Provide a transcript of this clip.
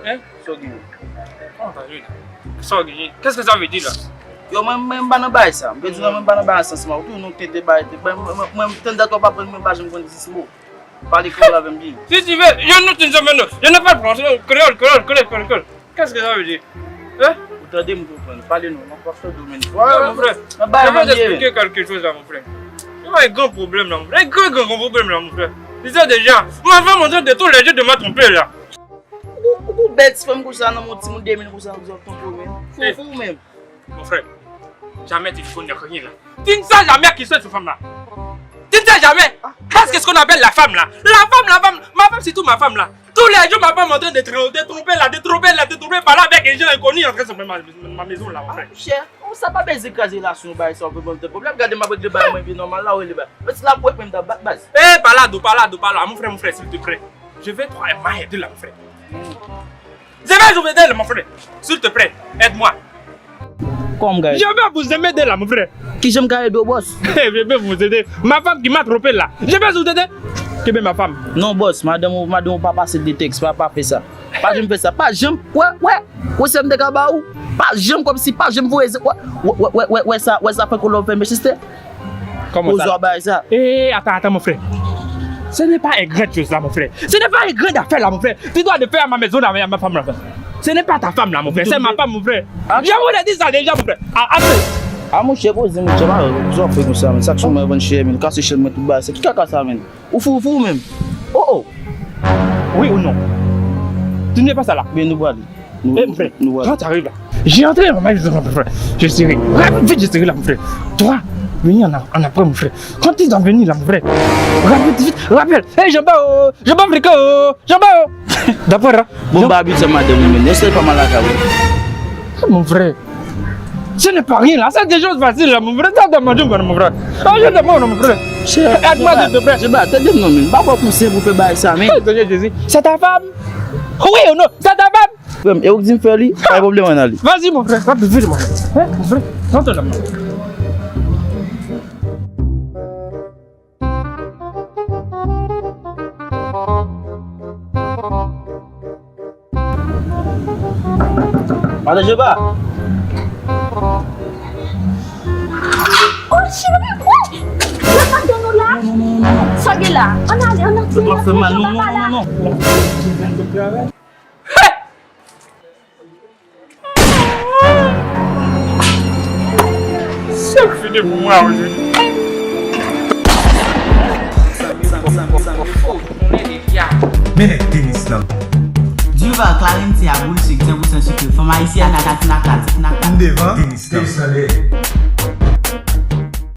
Hein? Sogui. Sogui. Qu'est-ce que ça veut dire là? Yo, même pas dans ça. Je dis même pas dans ça. Tout nous t'aider bail. Moi t'es d'accord pas pour même pas je me connais ici mot. Parler créole avec bien. Si tu veux, je ne parle pas français. Créole. Qu'est-ce que ça veut dire? Hein? Vous t'aidez me comprendre. Parlez-nous, on va faire domaine. Ouais, mon frère. Je vais t'expliquer quelque chose là, mon frère. Il y a un grand problème là, mon frère. Un grand problème là, mon frère. C'est ça déjà. Ma femme en train de tous les jours de m'a trompé là. Vous bête, femme comme ça dans mon petit monde 2000 comme ça vous avez trompé. Fou même. Mon frère, jamais tu ne connais rien là. Tu ne sais jamais qui c'est cette femme là. Tu ne sais jamais. Qu'est-ce qu'on appelle la femme là? La femme. Ma femme, c'est tout ma femme là. Tous les jours, ma femme est en train de tromper par là avec les gens inconnus en train de se mettre ma maison là, mon frère. Cher, on ne sait pas baiser caser là sur nous, ça peut bon problème. Regardez ma boîte de bain, moi, normal là où elle est. Mais c'est la boîte même de base. Eh, par là, mon frère, s'il te plaît. Je vais m'aider là, mon frère. Je vais vous aider là, mon frère. S'il te plaît, aide-moi. Comme gars. Je vais vous aider là, mon frère. Qui j'aime gars de boss? Je vais vous aider. Ma femme qui m'a trompé là. Je vais vous aider. Qui est ma femme? Non, boss, madame, pas passer des textes, pas faire ça. Pas j'aime faire ça. Pas j'aime. Ouais, c'est de cabaou. Pas j'aime comme si pas j'aime vous. Ouais, ça fait que l'on fait, mais c'est. Comment ça? Eh, attends, mon frère. Ce n'est pas une grande chose là, mon frère. Ce n'est pas une grande affaire là, mon frère. Tu dois le faire à ma maison avec ma femme là. Ce n'est pas ta femme là, mon frère. C'est ma femme, mon frère. Je vous l'ai dit ça déjà, mon frère. Ah, mon cher, vous avez fait ça, mais ça que je me vends cher, mais quand c'est cher, tout bas, c'est qui a ça, mais ou fou même. Oh. Oui ou non? Tu n'es pas ça là. Mais nous voilà. Mon frère, quand tu arrives là, j'ai entré dans ma maison, mon frère. Je serai. Vite, je serai là, mon frère. Toi, venir en après, mon frère. Quand tu es venu là, mon frère, rappelle. Hé, Jean-Baptiste, Frico, Jean-Baptiste. D'accord, là. Bon, bah, c'est madame, mais c'est pas mal à faire. Mon frère. Ce n'est pas rien là, c'est des choses faciles là, mon frère. T'as demandé mon frère. Je demande, mon frère. Aide-moi s'il te plaît. Je vais t'aider, non, mais pas pousser pour faire ça, mais. C'est ta femme? Oui ou non? C'est ta femme? Et vous dites, pas de problème, on a. Vas-y, mon frère, va plus vite, mon frère. Mon frère, rentre là. Allez, je vais. Oh chérie, quoi? Attends-nous là. Non. Soyez là. On a non. C'est fini pour moi aujourd'hui. Mais Denis là. Dieu va clarifier à boule sur 0% sucre. Faut ici à la date. Devant Denis là.